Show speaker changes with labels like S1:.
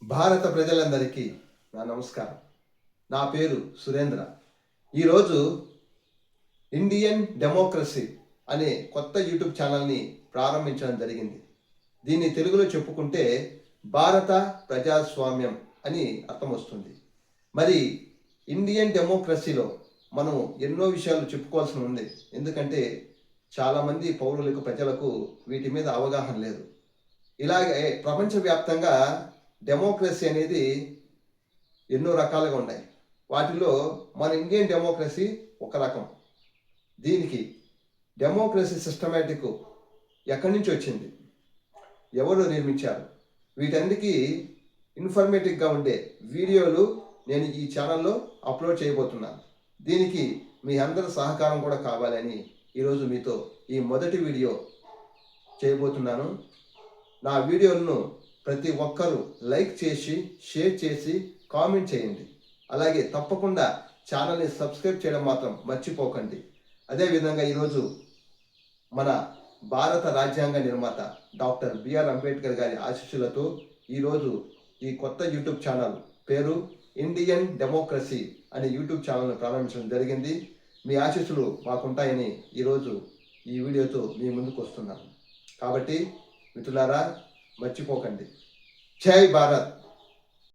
S1: భారత ప్రజలందరికీ నా నమస్కారం. నా పేరు సురేంద్ర. ఈరోజు ఇండియన్ డెమోక్రసీ అనే కొత్త యూట్యూబ్ ఛానల్ని ప్రారంభించడం జరిగింది. దీన్ని తెలుగులో చెప్పుకుంటే భారత ప్రజాస్వామ్యం అని అర్థం వస్తుంది. మరి ఇండియన్ డెమోక్రసీలో మనం ఎన్నో విషయాలు చెప్పుకోవాల్సి ఉంది. ఎందుకంటే చాలామంది పౌరులకు ప్రజలకు వీటి మీద అవగాహన లేదు. ఇలాగే ప్రపంచవ్యాప్తంగా డెమోక్రసీ అనేది ఎన్నో రకాలుగా ఉన్నాయి. వాటిలో మన ఇండియన్ డెమోక్రసీ ఒక రకం. దీనికి డెమోక్రసీ సిస్టమేటిక్ ఎక్కడి నుంచి వచ్చింది, ఎవరు నిర్మించారు, వీటన్నిటికీ ఇన్ఫర్మేటివ్గా ఉండే వీడియోలు నేను ఈ ఛానల్లో అప్లోడ్ చేయబోతున్నాను. దీనికి మీ అందరి సహకారం కూడా కావాలని ఈరోజు మీతో ఈ మొదటి వీడియో చేయబోతున్నాను. నా వీడియోలను ప్రతి ఒక్కరూ లైక్ చేసి, షేర్ చేసి, కామెంట్ చేయండి. అలాగే తప్పకుండా ఛానల్ని సబ్స్క్రైబ్ చేయడం మాత్రం మర్చిపోకండి. అదేవిధంగా ఈరోజు మన భారత రాజ్యాంగ నిర్మాత డాక్టర్ బిఆర్ అంబేద్కర్ గారి ఆశీస్సులతో ఈరోజు ఈ కొత్త యూట్యూబ్ ఛానల్ పేరు ఇండియన్ డెమోక్రసీ అనే యూట్యూబ్ ఛానల్ను ప్రారంభించడం జరిగింది. మీ ఆశీస్సులు మాకుంటాయని ఈరోజు ఈ వీడియోతో మీ ముందుకు వస్తున్నాను. కాబట్టి మిత్రులారా, మర్చిపోకండి. జై భారత్.